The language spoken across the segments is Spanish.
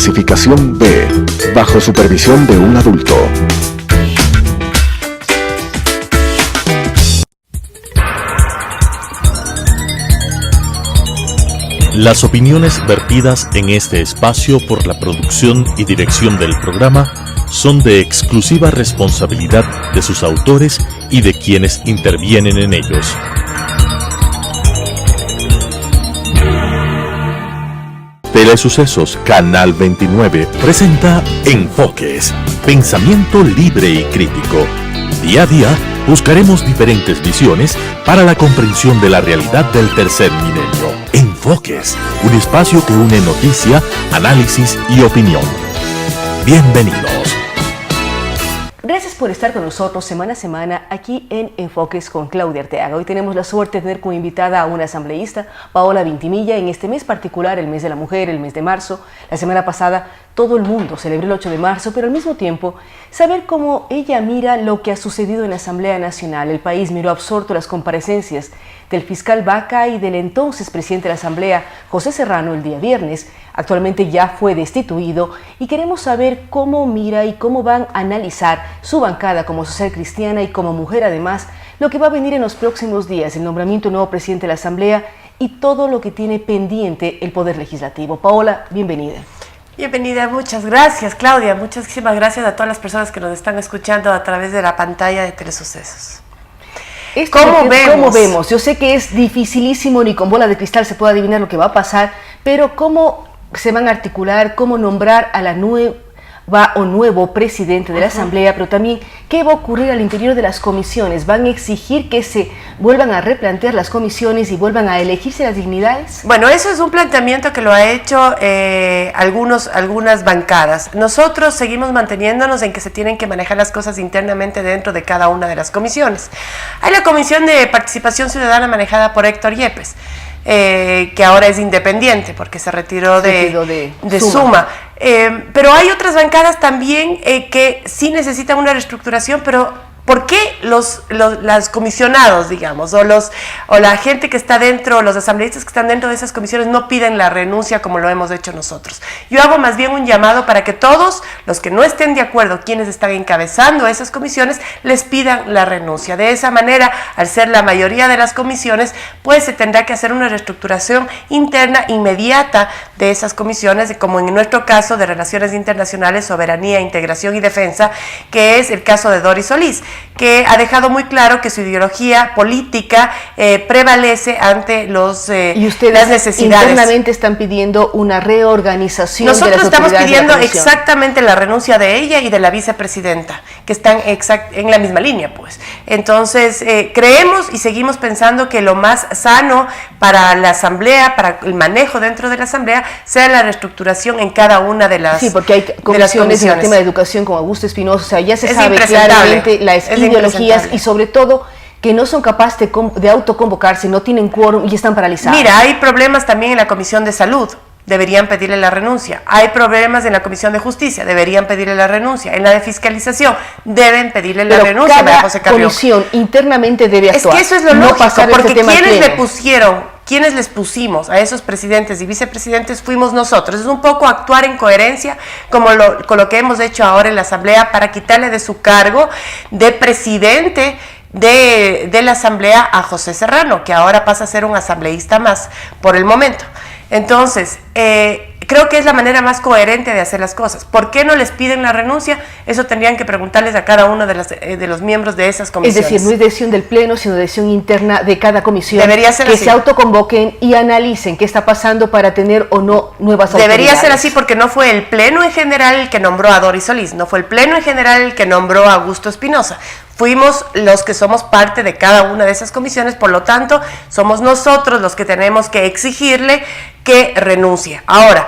Clasificación B, bajo supervisión de un adulto. Las opiniones vertidas en este espacio por la producción y dirección del programa son de exclusiva responsabilidad de sus autores y de quienes intervienen en ellos. Telesucesos Canal 29 presenta Enfoques, pensamiento libre y crítico. Día a día buscaremos diferentes visiones para la comprensión de la realidad del tercer milenio. Enfoques, un espacio que une noticia, análisis y opinión. Bienvenidos. Gracias por estar con nosotros semana a semana aquí en Enfoques con Claudia Arteaga. Hoy tenemos la suerte de tener como invitada a una asambleísta, Paola Vintimilla, en este mes particular, el mes de la mujer, el mes de marzo. La semana pasada todo el mundo celebró el 8 de marzo, pero al mismo tiempo saber cómo ella mira lo que ha sucedido en la Asamblea Nacional. El país miró absorto las comparecencias del fiscal Vaca y del entonces presidente de la Asamblea, José Serrano, el día viernes. Actualmente ya fue destituido y queremos saber cómo mira y cómo van a analizar su bancada como social cristiana y como mujer además, lo que va a venir en los próximos días, el nombramiento del nuevo presidente de la Asamblea y todo lo que tiene pendiente el Poder Legislativo. Paola, bienvenida. Bienvenida, muchas gracias Claudia, muchísimas gracias a todas las personas que nos están escuchando a través de la pantalla de Telesucesos. ¿Cómo vemos? Yo sé que es dificilísimo, ni con bola de cristal se puede adivinar lo que va a pasar, pero ¿cómo se van a articular, cómo nombrar a la nueva o nuevo presidente de la Asamblea, pero también qué va a ocurrir al interior de las comisiones? ¿Van a exigir que se vuelvan a replantear las comisiones y vuelvan a elegirse las dignidades? Bueno, eso es un planteamiento que lo ha hecho algunas bancadas. Nosotros seguimos manteniéndonos en que se tienen que manejar las cosas internamente dentro de cada una de las comisiones. Hay la Comisión de Participación Ciudadana manejada por Héctor Yepes, que ahora es independiente porque se retiró de Suma. Pero hay otras bancadas también que sí necesitan una reestructuración, pero ¿por qué los comisionados, digamos, o la gente que está dentro, los asambleístas que están dentro de esas comisiones no piden la renuncia como lo hemos hecho nosotros? Yo hago más bien un llamado para que todos los que no estén de acuerdo, quienes están encabezando esas comisiones, les pidan la renuncia. De esa manera, al ser la mayoría de las comisiones, pues se tendrá que hacer una reestructuración interna inmediata de esas comisiones, como en nuestro caso de Relaciones Internacionales, Soberanía, Integración y Defensa, que es el caso de Doris Solís, que ha dejado muy claro que su ideología política prevalece ante ¿Y ustedes las necesidades? Internamente están pidiendo una reorganización. Nosotros de las estamos pidiendo comisión. exactamente la renuncia de ella y de la vicepresidenta, que están en la misma línea, pues. Entonces, creemos y seguimos pensando que lo más sano para la Asamblea, para el manejo dentro de la Asamblea, sea la reestructuración en cada una de las comisiones. Sí, porque hay comisiones en el tema de educación con Augusto Espinosa, o sea, ya se sabe claramente las ideologías y sobre todo que no son capaces de autoconvocarse, no tienen quórum y están paralizados. Mira, hay problemas también en la Comisión de Salud, deberían pedirle la renuncia. Hay problemas en la Comisión de Justicia, deberían pedirle la renuncia. En la de Fiscalización, deben pedirle la renuncia. Cada comisión internamente debe actuar. Es que eso es lo lógico, porque quienes les pusimos a esos presidentes y vicepresidentes fuimos nosotros. Es un poco actuar en coherencia con lo que hemos hecho ahora en la Asamblea para quitarle de su cargo de presidente de la Asamblea a José Serrano, que ahora pasa a ser un asambleísta más por el momento. Entonces, creo que es la manera más coherente de hacer las cosas. ¿Por qué no les piden la renuncia? Eso tendrían que preguntarles a cada uno de los miembros de esas comisiones. Es decir, no es decisión del Pleno, sino decisión interna de cada comisión. Debería ser que así. Se autoconvoquen y analicen qué está pasando para tener o no nuevas autoridades. Debería ser así porque no fue el Pleno en general el que nombró a Doris Solís, no fue el Pleno en general el que nombró a Augusto Espinosa. Fuimos los que somos parte de cada una de esas comisiones, por lo tanto, somos nosotros los que tenemos que exigirle que renuncie. Ahora,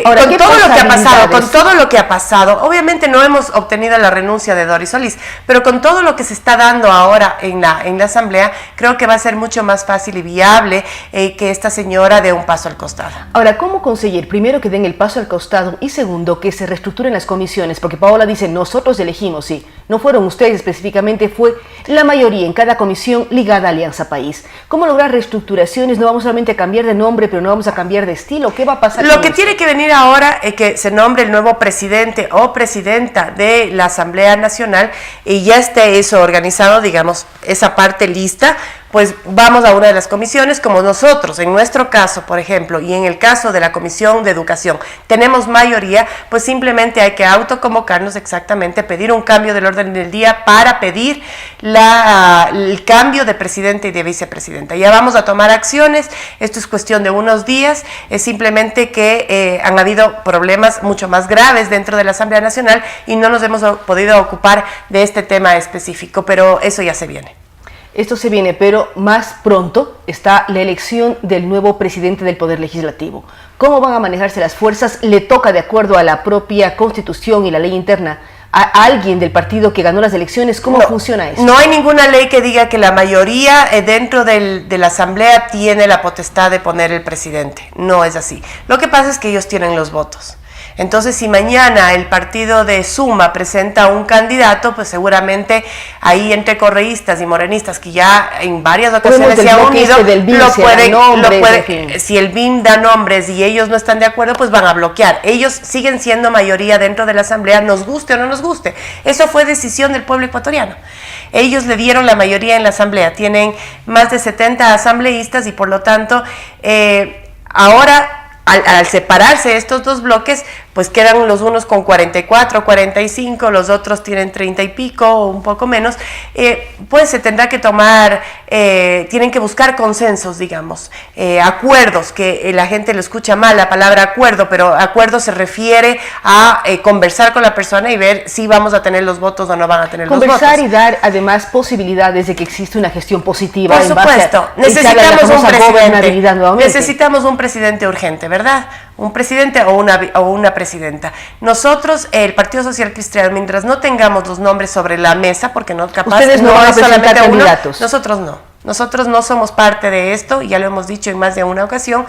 con todo lo que ha pasado, obviamente no hemos obtenido la renuncia de Doris Solís, pero con todo lo que se está dando ahora en la Asamblea, creo que va a ser mucho más fácil y viable que esta señora dé un paso al costado. Ahora, ¿cómo conseguir, primero, que den el paso al costado y segundo, que se reestructuren las comisiones? Porque Paola dice, nosotros elegimos, sí, no fueron ustedes específicamente, fue la mayoría en cada comisión ligada a Alianza País. ¿Cómo lograr reestructuraciones? No vamos solamente a cambiar de nombre, pero no vamos a cambiar de estilo. ¿Qué va a pasar? Lo que tiene tiene que venir ahora que se nombre el nuevo presidente o presidenta de la Asamblea Nacional y ya esté eso organizado, digamos, esa parte lista, pues vamos a una de las comisiones, como nosotros, en nuestro caso, por ejemplo, y en el caso de la Comisión de Educación, tenemos mayoría, pues simplemente hay que autoconvocarnos exactamente, pedir un cambio del orden del día para pedir el cambio de presidente y de vicepresidenta. Ya vamos a tomar acciones, esto es cuestión de unos días, es simplemente que han habido problemas mucho más graves dentro de la Asamblea Nacional y no nos hemos podido ocupar de este tema específico, pero eso ya se viene. Esto se viene, pero más pronto está la elección del nuevo presidente del Poder Legislativo. ¿Cómo van a manejarse las fuerzas? ¿Le toca, de acuerdo a la propia Constitución y la ley interna, a alguien del partido que ganó las elecciones? ¿Cómo funciona eso? No hay ninguna ley que diga que la mayoría dentro de la Asamblea tiene la potestad de poner el presidente. No es así. Lo que pasa es que ellos tienen los votos. Entonces, si mañana el partido de Suma presenta un candidato, pues seguramente ahí entre correístas y morenistas, que ya en varias ocasiones se han unido, si el BIM da nombres y ellos no están de acuerdo, pues van a bloquear. Ellos siguen siendo mayoría dentro de la Asamblea, nos guste o no nos guste. Eso fue decisión del pueblo ecuatoriano. Ellos le dieron la mayoría en la Asamblea, tienen más de 70 asambleístas y por lo tanto, ahora, al separarse estos dos bloques, pues quedan los unos con 44, 45, los otros tienen 30 y pico o un poco menos, pues se tendrá que tomar, tienen que buscar consensos, digamos, acuerdos, que la gente lo escucha mal la palabra acuerdo, pero acuerdo se refiere a conversar con la persona y ver si vamos a tener los votos o no van a tener los votos. Conversar y dar además posibilidades de que existe una gestión positiva. Por supuesto, necesitamos un presidente, necesitamos un presidente urgente, ¿verdad? Un presidente o una presidenta. Nosotros, el Partido Social Cristiano, mientras no tengamos los nombres sobre la mesa, porque no capaz ustedes no van a presentar candidatos. Nosotros no somos parte de esto, ya lo hemos dicho en más de una ocasión,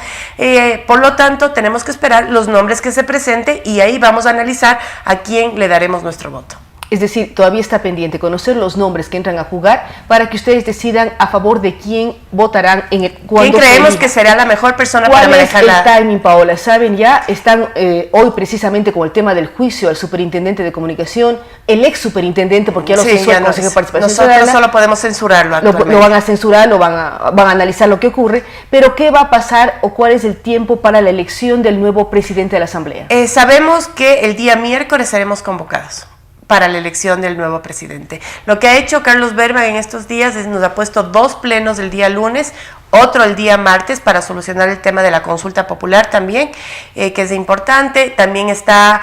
por lo tanto tenemos que esperar los nombres que se presenten y ahí vamos a analizar a quién le daremos nuestro voto. Es decir, todavía está pendiente conocer los nombres que entran a jugar para que ustedes decidan a favor de quién votarán ¿Quién creemos que será la mejor persona para manejar la... ¿Cuál es el timing, Paola? Saben, ya están hoy precisamente con el tema del juicio al superintendente de comunicación, el ex superintendente, porque ya lo censuró el Consejo de Participación Ciudadana. Nosotros solo podemos censurarlo actualmente. Lo van a censurar, van a analizar lo que ocurre, pero ¿qué va a pasar o cuál es el tiempo para la elección del nuevo presidente de la Asamblea? Sabemos que el día miércoles seremos convocados para la elección del nuevo presidente. Lo que ha hecho Carlos Berman en estos días es nos ha puesto 2 plenos el día lunes, otro el día martes para solucionar el tema de la consulta popular también, que es importante. También está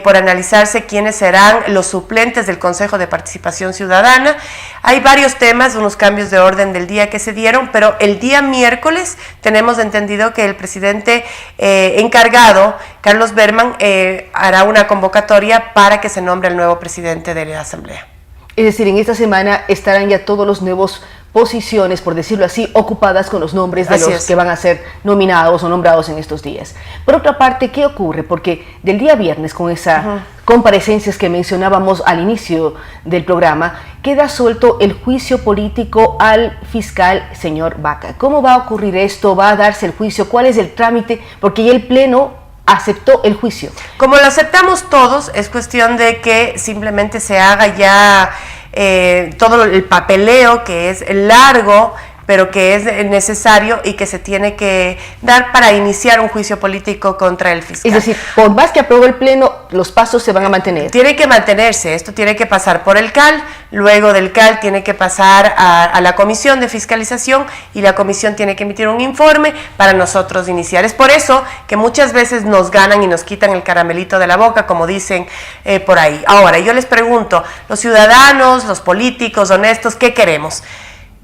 por analizarse quiénes serán los suplentes del Consejo de Participación Ciudadana. Hay varios temas, unos cambios de orden del día que se dieron, pero el día miércoles tenemos entendido que el presidente encargado, Carlos Berman, hará una convocatoria para que se nombre el nuevo presidente de la Asamblea. Es decir, en esta semana estarán ya todos los nuevos posiciones, por decirlo así, ocupadas con los nombres de los que van a ser nominados o nombrados en estos días. Por otra parte, ¿qué ocurre? Porque del día viernes, con esas comparecencias que mencionábamos al inicio del programa, queda suelto el juicio político al fiscal señor Vaca. ¿Cómo va a ocurrir esto? ¿Va a darse el juicio? ¿Cuál es el trámite? Porque ya el Pleno aceptó el juicio. Como lo aceptamos todos, es cuestión de que simplemente se haga ya todo el papeleo, que es largo, pero que es necesario y que se tiene que dar para iniciar un juicio político contra el fiscal. Es decir, por más que aprobó el Pleno, los pasos se van a mantener. Tiene que mantenerse, esto tiene que pasar por el CAL, luego del CAL tiene que pasar a la Comisión de Fiscalización y la Comisión tiene que emitir un informe para nosotros iniciar. Es por eso que muchas veces nos ganan y nos quitan el caramelito de la boca, como dicen por ahí. Ahora, yo les pregunto, los ciudadanos, los políticos honestos, ¿qué queremos?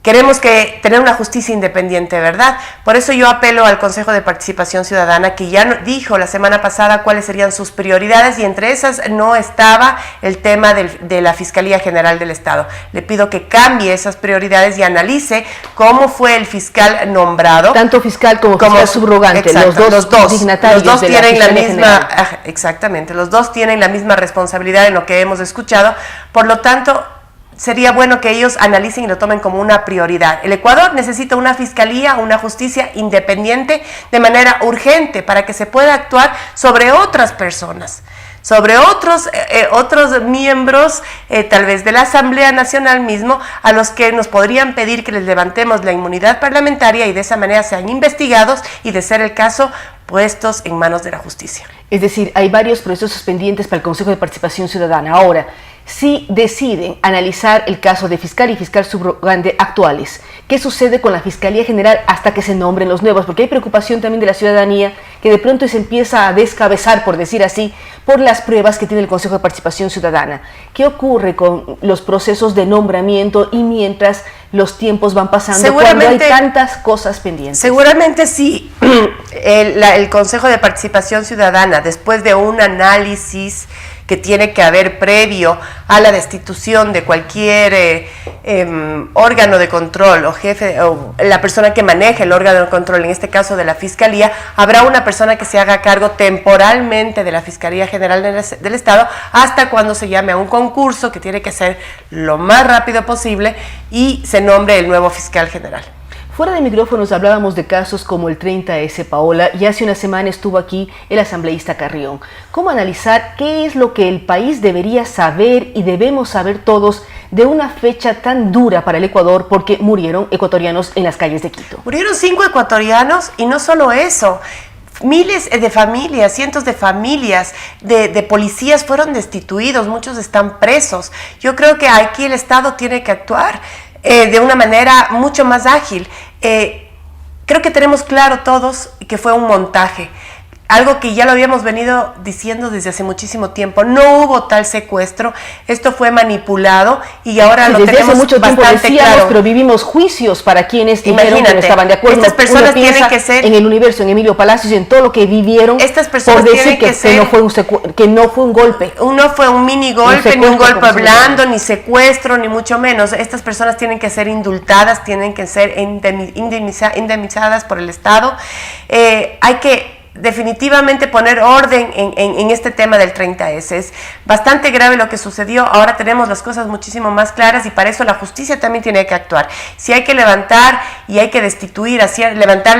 Queremos tener una justicia independiente, ¿verdad? Por eso yo apelo al Consejo de Participación Ciudadana, que ya dijo la semana pasada cuáles serían sus prioridades y entre esas no estaba el tema de la Fiscalía General del Estado. Le pido que cambie esas prioridades y analice cómo fue el fiscal nombrado. Tanto fiscal como fiscal subrogante, exacto, los dos dignatarios los dos de la tienen la misma General. Exactamente, los dos tienen la misma responsabilidad en lo que hemos escuchado, por lo tanto sería bueno que ellos analicen y lo tomen como una prioridad. El Ecuador necesita una fiscalía, una justicia independiente de manera urgente para que se pueda actuar sobre otras personas, sobre otros miembros, tal vez de la Asamblea Nacional mismo, a los que nos podrían pedir que les levantemos la inmunidad parlamentaria y de esa manera sean investigados y, de ser el caso, puestos en manos de la justicia. Es decir, hay varios procesos pendientes para el Consejo de Participación Ciudadana. Ahora, si deciden analizar el caso de fiscal y fiscal subrogante actuales, ¿qué sucede con la Fiscalía General hasta que se nombren los nuevos? Porque hay preocupación también de la ciudadanía que de pronto se empieza a descabezar, por decir así, por las pruebas que tiene el Consejo de Participación Ciudadana. ¿Qué ocurre con los procesos de nombramiento y mientras los tiempos van pasando cuando hay tantas cosas pendientes? Seguramente sí. El Consejo de Participación Ciudadana, después de un análisis que tiene que haber previo a la destitución de cualquier órgano de control o jefe o la persona que maneje el órgano de control, en este caso de la Fiscalía, habrá una persona que se haga cargo temporalmente de la Fiscalía General del Estado hasta cuando se llame a un concurso que tiene que ser lo más rápido posible y se nombre el nuevo fiscal general. Fuera de micrófonos hablábamos de casos como el 30S, Paola, y hace una semana estuvo aquí el asambleísta Carrión. ¿Cómo analizar qué es lo que el país debería saber y debemos saber todos de una fecha tan dura para el Ecuador porque murieron ecuatorianos en las calles de Quito? Murieron 5 ecuatorianos y no solo eso. Miles de familias, cientos de familias, de policías fueron destituidos, muchos están presos. Yo creo que aquí el Estado tiene que actuar de una manera mucho más ágil. Creo que tenemos claro todos que fue un montaje, algo que ya lo habíamos venido diciendo desde hace muchísimo tiempo. No hubo tal secuestro, esto fue manipulado y ahora lo tenemos hace mucho tiempo bastante decíamos, claro. Pero vivimos juicios para quienes dijeron que no estaban de acuerdo. Estas personas tienen que ser en El Universo, en Emilio Palacios y en todo lo que vivieron. Estas personas por decir tienen que no fue un golpe. No fue un mini golpe, ni un golpe blando, ni secuestro, ni mucho menos. Estas personas tienen que ser indultadas, tienen que ser indemnizadas por el Estado. Hay que definitivamente poner orden en este tema del 30S. Es bastante grave lo que sucedió. Ahora tenemos las cosas muchísimo más claras y para eso la justicia también tiene que actuar. Si hay que levantar y hay que destituir, levantar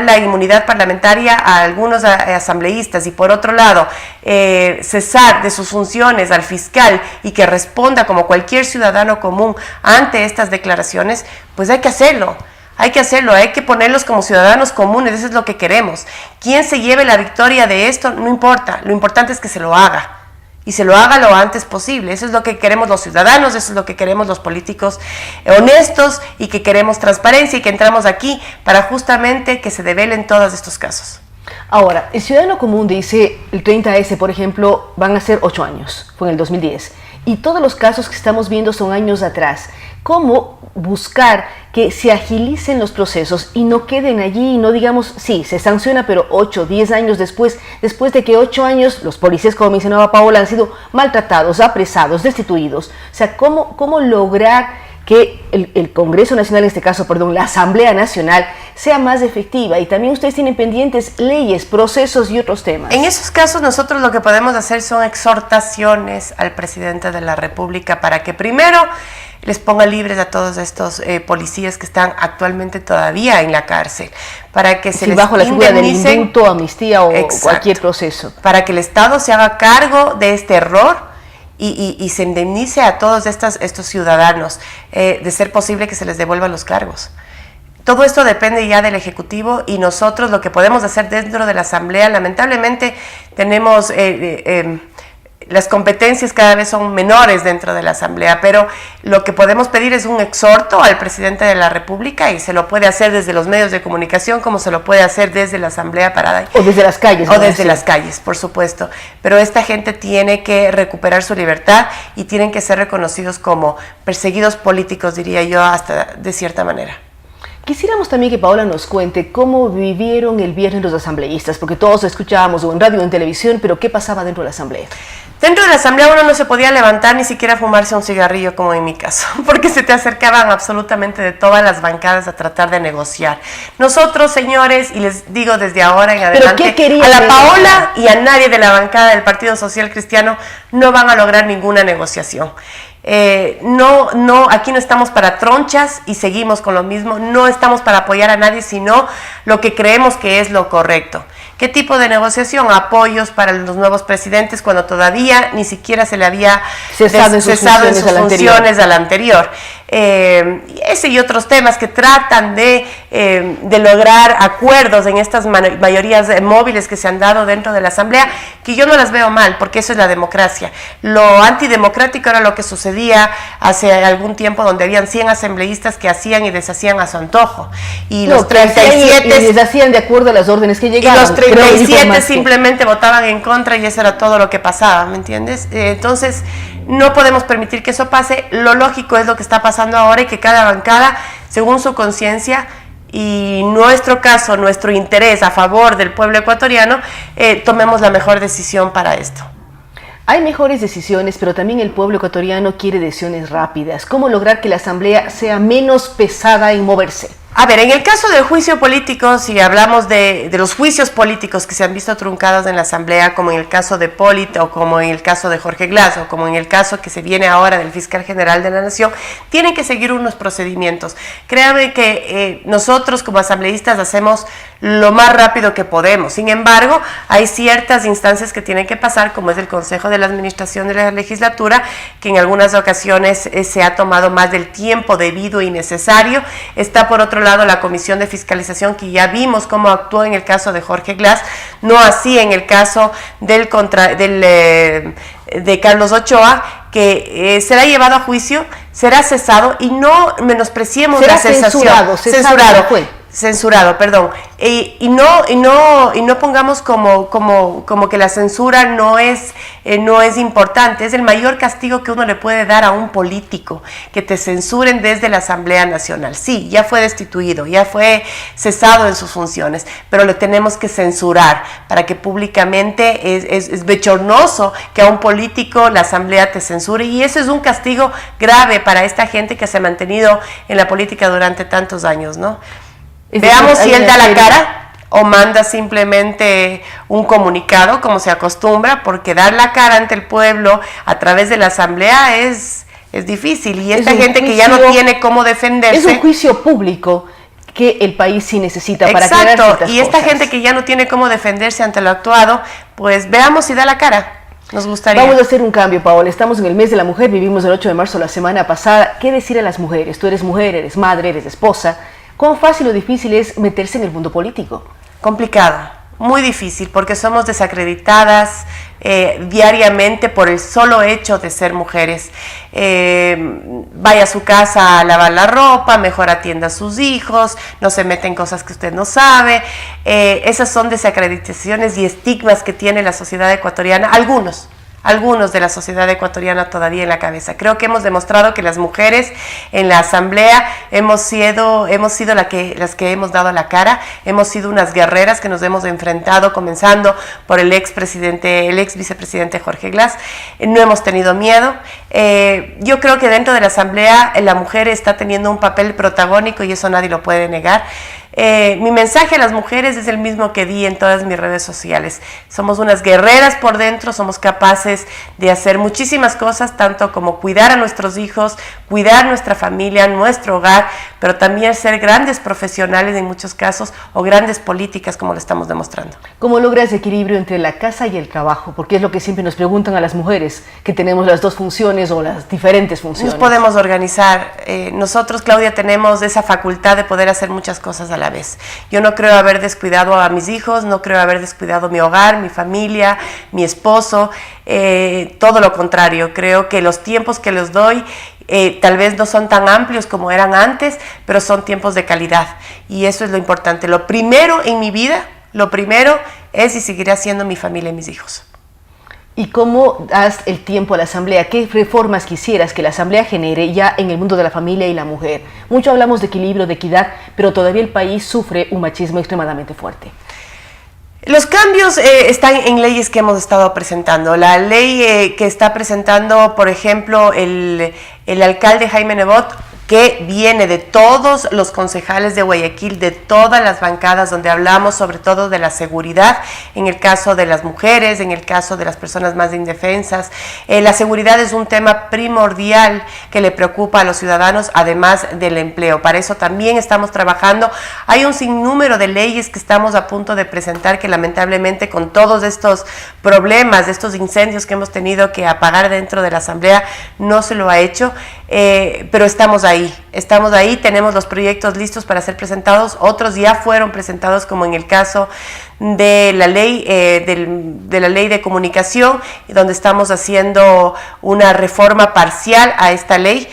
la inmunidad parlamentaria a algunos asambleístas y por otro lado cesar de sus funciones al fiscal y que responda como cualquier ciudadano común ante estas declaraciones, pues hay que hacerlo. Hay que ponerlos como ciudadanos comunes, eso es lo que queremos. Quien se lleve la victoria de esto, no importa, lo importante es que se lo haga. Y se lo haga lo antes posible. Eso es lo que queremos los ciudadanos, eso es lo que queremos los políticos honestos y que queremos transparencia y que entramos aquí para justamente que se develen todos estos casos. Ahora, el ciudadano común dice, el 30S, por ejemplo, van a ser 8 años, fue en el 2010. Y todos los casos que estamos viendo son años atrás. ¿Cómo buscar que se agilicen los procesos y no queden allí y no digamos, sí, se sanciona, pero 8, 10 años después de que 8 años los policías, como mencionaba Paola, han sido maltratados, apresados, destituidos? O sea, ¿cómo lograr que el Congreso Nacional, en este caso, la Asamblea Nacional, sea más efectiva? Y también ustedes tienen pendientes leyes, procesos y otros temas. En esos casos nosotros lo que podemos hacer son exhortaciones al presidente de la República para que primero les ponga libres a todos estos policías que están actualmente todavía en la cárcel, para que se les bajo la figura del indemnicen, indulto, amnistía o exacto, cualquier proceso. Para que el Estado se haga cargo de este error y se indemnice a todos estos ciudadanos, de ser posible que se les devuelvan los cargos. Todo esto depende ya del Ejecutivo y nosotros lo que podemos hacer dentro de la Asamblea, lamentablemente tenemos las competencias cada vez son menores dentro de la Asamblea, pero lo que podemos pedir es un exhorto al presidente de la República y se lo puede hacer desde los medios de comunicación como se lo puede hacer desde la Asamblea Parada. O desde las calles. O desde las calles, por supuesto. Pero esta gente tiene que recuperar su libertad y tienen que ser reconocidos como perseguidos políticos, diría yo, hasta de cierta manera. Quisiéramos también que Paola nos cuente cómo vivieron el viernes los asambleístas, porque todos escuchábamos en radio o en televisión, pero ¿qué pasaba dentro de la asamblea? Dentro de la asamblea uno no se podía levantar ni siquiera fumarse un cigarrillo, como en mi caso, porque se te acercaban absolutamente de todas las bancadas a tratar de negociar. Nosotros, señores, y les digo desde ahora en adelante, a la Paola y a nadie de la bancada del Partido Social Cristiano no van a lograr ninguna negociación. Aquí no estamos para tronchas y seguimos con lo mismo, no estamos para apoyar a nadie, sino lo que creemos que es lo correcto. ¿Qué tipo de negociación? Apoyos para los nuevos presidentes cuando todavía ni siquiera se le había cesado en sus funciones al anterior. Ese y otros temas que tratan de lograr acuerdos en estas mayorías móviles que se han dado dentro de la asamblea, que yo no las veo mal, porque eso es la democracia. Lo antidemocrático era lo que sucedía hace algún tiempo, donde habían 100 asambleístas que hacían y deshacían a su antojo, y los 37 y deshacían de acuerdo a las órdenes que llegaban. Y los 37 simplemente votaban en contra, y eso era todo lo que pasaba, ¿me entiendes? Entonces no podemos permitir que eso pase. Lo lógico es lo que está pasando ahora, y que cada bancada, según su conciencia y nuestro caso, nuestro interés a favor del pueblo ecuatoriano, tomemos la mejor decisión para esto. Hay mejores decisiones, pero también el pueblo ecuatoriano quiere decisiones rápidas. ¿Cómo lograr que la asamblea sea menos pesada en moverse? A ver, en el caso del juicio político, si hablamos de los juicios políticos que se han visto truncados en la asamblea, como en el caso de Polito, o como en el caso de Jorge Glass, o como en el caso que se viene ahora del fiscal general de la Nación, tienen que seguir unos procedimientos. Créame que nosotros como asambleístas hacemos lo más rápido que podemos. Sin embargo, hay ciertas instancias que tienen que pasar, como es el Consejo de la Administración de la Legislatura, que en algunas ocasiones se ha tomado más del tiempo debido y necesario. Está por otro lado la Comisión de Fiscalización, que ya vimos cómo actuó en el caso de Jorge Glass, no así en el caso de Carlos Ochoa, que será llevado a juicio, será cesado, y no menospreciemos la cesación. Censurado, perdón, y no pongamos como que la censura no es importante. Es el mayor castigo que uno le puede dar a un político, que te censuren desde la Asamblea Nacional. Sí, ya fue destituido, ya fue cesado en sus funciones, pero lo tenemos que censurar para que públicamente es bochornoso que a un político la Asamblea te censure, y eso es un castigo grave para esta gente que se ha mantenido en la política durante tantos años, ¿no? Veamos si él da la cara o manda simplemente un comunicado, como se acostumbra, porque dar la cara ante el pueblo a través de la asamblea es difícil, y esta gente que ya no tiene cómo defenderse. Es un juicio público que el país sí necesita para aclarar ciertas cosas. Y esta gente que ya no tiene cómo defenderse ante lo actuado, pues veamos si da la cara. Nos gustaría. Vamos a hacer un cambio, Paola. Estamos en el mes de la mujer, vivimos el 8 de marzo la semana pasada. ¿Qué decir a las mujeres? Tú eres mujer, eres madre, eres esposa. ¿Cuán fácil o difícil es meterse en el mundo político? Complicado, muy difícil, porque somos desacreditadas diariamente por el solo hecho de ser mujeres. Vaya a su casa a lavar la ropa, mejor atienda a sus hijos, no se mete en cosas que usted no sabe. Esas son desacreditaciones y estigmas que tiene la sociedad ecuatoriana, algunos de la sociedad ecuatoriana todavía en la cabeza. Creo que hemos demostrado que las mujeres en la asamblea hemos sido las que hemos dado la cara, hemos sido unas guerreras que nos hemos enfrentado, comenzando por el ex vicepresidente Jorge Glass. No hemos tenido miedo. Yo creo que dentro de la asamblea la mujer está teniendo un papel protagónico, y eso nadie lo puede negar. Mi mensaje a las mujeres es el mismo que di en todas mis redes sociales. Somos unas guerreras por dentro, somos capaces de hacer muchísimas cosas, tanto como cuidar a nuestros hijos, cuidar nuestra familia, nuestro hogar, pero también ser grandes profesionales en muchos casos, o grandes políticas, como lo estamos demostrando. ¿Cómo logras equilibrio entre la casa y el trabajo? Porque es lo que siempre nos preguntan a las mujeres, que tenemos las dos funciones o las diferentes funciones. Nos podemos organizar. Nosotros, Claudia, tenemos esa facultad de poder hacer muchas cosas a la vez. Yo no creo haber descuidado a mis hijos, no creo haber descuidado mi hogar, mi familia, mi esposo, todo lo contrario. Creo que los tiempos que les doy tal vez no son tan amplios como eran antes, pero son tiempos de calidad, y eso es lo importante. Lo primero en mi vida, lo primero es y seguirá siendo mi familia y mis hijos. ¿Y cómo das el tiempo a la Asamblea? ¿Qué reformas quisieras que la Asamblea genere ya en el mundo de la familia y la mujer? Mucho hablamos de equilibrio, de equidad, pero todavía el país sufre un machismo extremadamente fuerte. Los cambios están en leyes que hemos estado presentando. La ley que está presentando, por ejemplo, el alcalde Jaime Nebot, que viene de todos los concejales de Guayaquil, de todas las bancadas, donde hablamos sobre todo de la seguridad, en el caso de las mujeres, en el caso de las personas más indefensas. La seguridad es un tema primordial que le preocupa a los ciudadanos, además del empleo. Para eso también estamos trabajando. Hay un sinnúmero de leyes que estamos a punto de presentar que lamentablemente con todos estos problemas, estos incendios que hemos tenido que apagar dentro de la Asamblea, no se lo ha hecho, pero estamos ahí, tenemos los proyectos listos para ser presentados, otros ya fueron presentados, como en el caso de la ley de la ley de comunicación, donde estamos haciendo una reforma parcial a esta ley.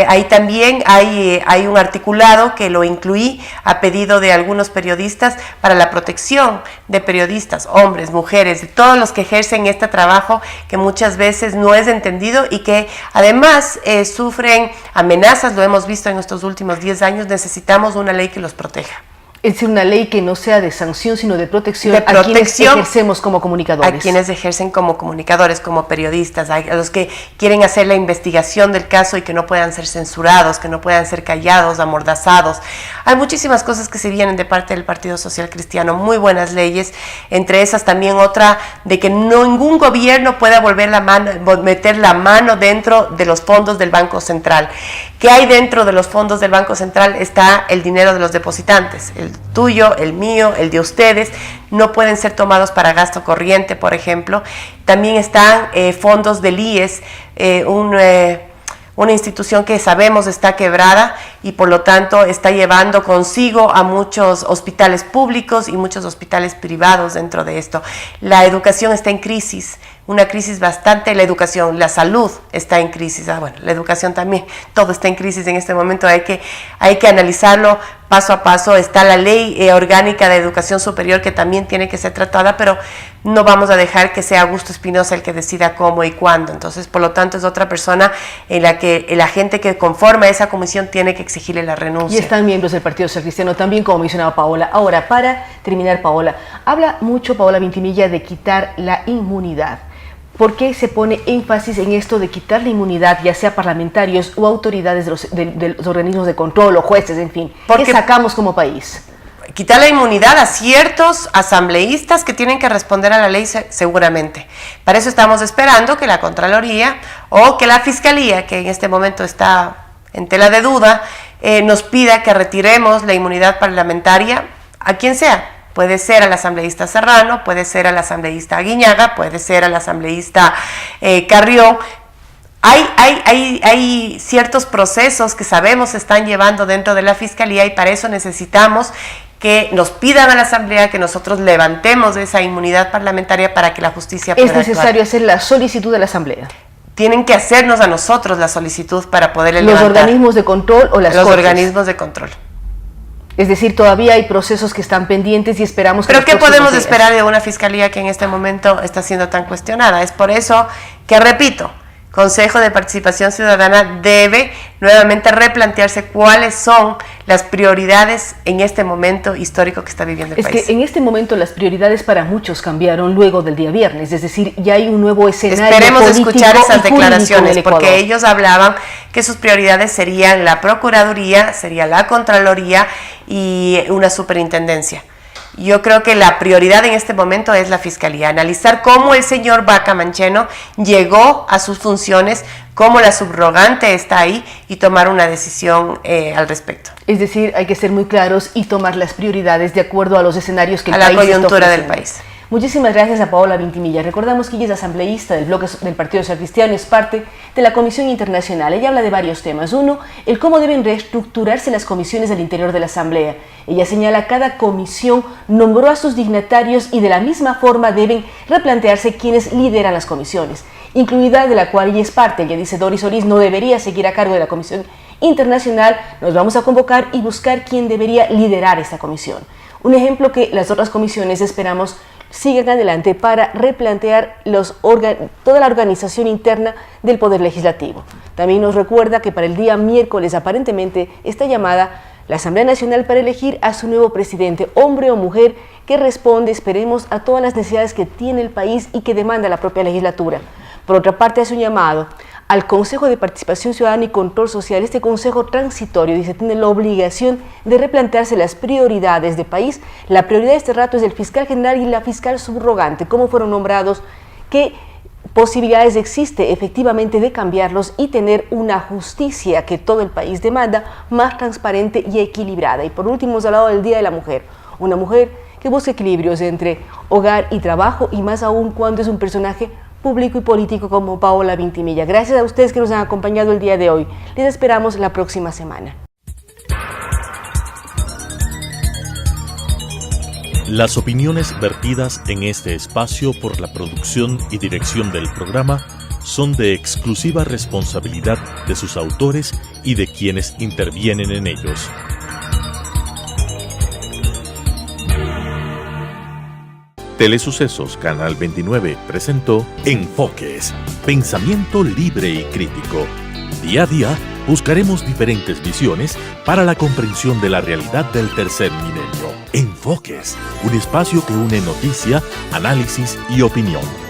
Ahí también hay un articulado que lo incluí a pedido de algunos periodistas para la protección de periodistas, hombres, mujeres, de todos los que ejercen este trabajo que muchas veces no es entendido y que además sufren amenazas, lo hemos visto en estos últimos 10 años, necesitamos una ley que los proteja. Es decir, una ley que no sea de sanción, sino de protección a quienes ejercemos como comunicadores. A quienes ejercen como comunicadores, como periodistas, a los que quieren hacer la investigación del caso y que no puedan ser censurados, que no puedan ser callados, amordazados. Hay muchísimas cosas que se vienen de parte del Partido Social Cristiano, muy buenas leyes, entre esas también otra de que ningún gobierno pueda meter la mano dentro de los fondos del Banco Central. ¿Qué hay dentro de los fondos del Banco Central? Está el dinero de los depositantes, el tuyo, el mío, el de ustedes, no pueden ser tomados para gasto corriente, por ejemplo. También están fondos del IES, una institución que sabemos está quebrada y por lo tanto está llevando consigo a muchos hospitales públicos y muchos hospitales privados dentro de esto. La educación está en crisis, una crisis bastante, la educación, la salud está en crisis, la educación también, todo está en crisis en este momento, hay que analizarlo paso a paso. Está la ley orgánica de educación superior que también tiene que ser tratada, pero no vamos a dejar que sea Augusto Espinosa el que decida cómo y cuándo. Entonces, por lo tanto, es otra persona en la que la gente que conforma esa comisión tiene que exigirle la renuncia. Y están miembros del Partido Social Cristiano también, como mencionaba Paola. Ahora, para terminar, Paola, habla mucho Paola Vintimilla de quitar la inmunidad. ¿Por qué se pone énfasis en esto de quitar la inmunidad, ya sea parlamentarios o autoridades de los organismos de control o jueces, en fin? ¿Qué sacamos como país? Quitar la inmunidad a ciertos asambleístas que tienen que responder a la ley seguramente. Para eso estamos esperando que la Contraloría o que la Fiscalía, que en este momento está en tela de duda, nos pida que retiremos la inmunidad parlamentaria a quien sea. Puede ser al asambleísta Serrano, puede ser al asambleísta Aguiñaga, puede ser al asambleísta Carrión. Hay ciertos procesos que sabemos se están llevando dentro de la Fiscalía y para eso necesitamos que nos pidan a la Asamblea que nosotros levantemos esa inmunidad parlamentaria para que la justicia pueda actuar. ¿Es necesario hacer la solicitud de la Asamblea? Tienen que hacernos a nosotros la solicitud para poder levantar. ¿Los organismos de control o las cortes? Los organismos de control. Es decir, todavía hay procesos que están pendientes y esperamos que... ¿Pero qué podemos esperar de una fiscalía que en este momento está siendo tan cuestionada? Es por eso que, repito, Consejo de Participación Ciudadana debe nuevamente replantearse cuáles son las prioridades en este momento histórico que está viviendo el país. Es que en este momento las prioridades para muchos cambiaron luego del día viernes, es decir, ya hay un nuevo escenario. Esperemos escuchar esas declaraciones, porque ellos hablaban que sus prioridades serían la Procuraduría, sería la Contraloría y una superintendencia. Yo creo que la prioridad en este momento es la Fiscalía, analizar cómo el señor Vaca Mancheno llegó a sus funciones, cómo la subrogante está ahí y tomar una decisión al respecto. Es decir, hay que ser muy claros y tomar las prioridades de acuerdo a los escenarios que el país está ofreciendo. A la coyuntura del país. Muchísimas gracias a Paola Vintimilla. Recordamos que ella es asambleísta del bloque del Partido Social Cristiano, es parte de la Comisión Internacional. Ella habla de varios temas. Uno, el cómo deben reestructurarse las comisiones del interior de la Asamblea. Ella señala cada comisión nombró a sus dignatarios y de la misma forma deben replantearse quienes lideran las comisiones, incluida de la cual ella es parte. Ella dice Doris Oriz no debería seguir a cargo de la Comisión Internacional. Nos vamos a convocar y buscar quién debería liderar esta comisión. Un ejemplo que las otras comisiones esperamos sigan adelante para replantear toda la organización interna del Poder Legislativo. También nos recuerda que para el día miércoles aparentemente está llamada la Asamblea Nacional para elegir a su nuevo presidente, hombre o mujer, que responde, esperemos, a todas las necesidades que tiene el país y que demanda la propia legislatura. Por otra parte, hace un llamado al Consejo de Participación Ciudadana y Control Social. Este consejo transitorio, dice, tiene la obligación de replantearse las prioridades del país. La prioridad de este rato es el fiscal general y la fiscal subrogante. ¿Cómo fueron nombrados? ¿Qué posibilidades existe efectivamente de cambiarlos y tener una justicia que todo el país demanda, más transparente y equilibrada? Y por último, hemos hablado del Día de la Mujer. Una mujer que busca equilibrios entre hogar y trabajo, y más aún cuando es un personaje público y político como Paola Vintimilla. Gracias a ustedes que nos han acompañado el día de hoy. Les esperamos la próxima semana. Las opiniones vertidas en este espacio por la producción y dirección del programa son de exclusiva responsabilidad de sus autores y de quienes intervienen en ellos. Telesucesos Canal 29 presentó Enfoques, pensamiento libre y crítico. Día a día buscaremos diferentes visiones para la comprensión de la realidad del tercer milenio. Enfoques, un espacio que une noticia, análisis y opinión.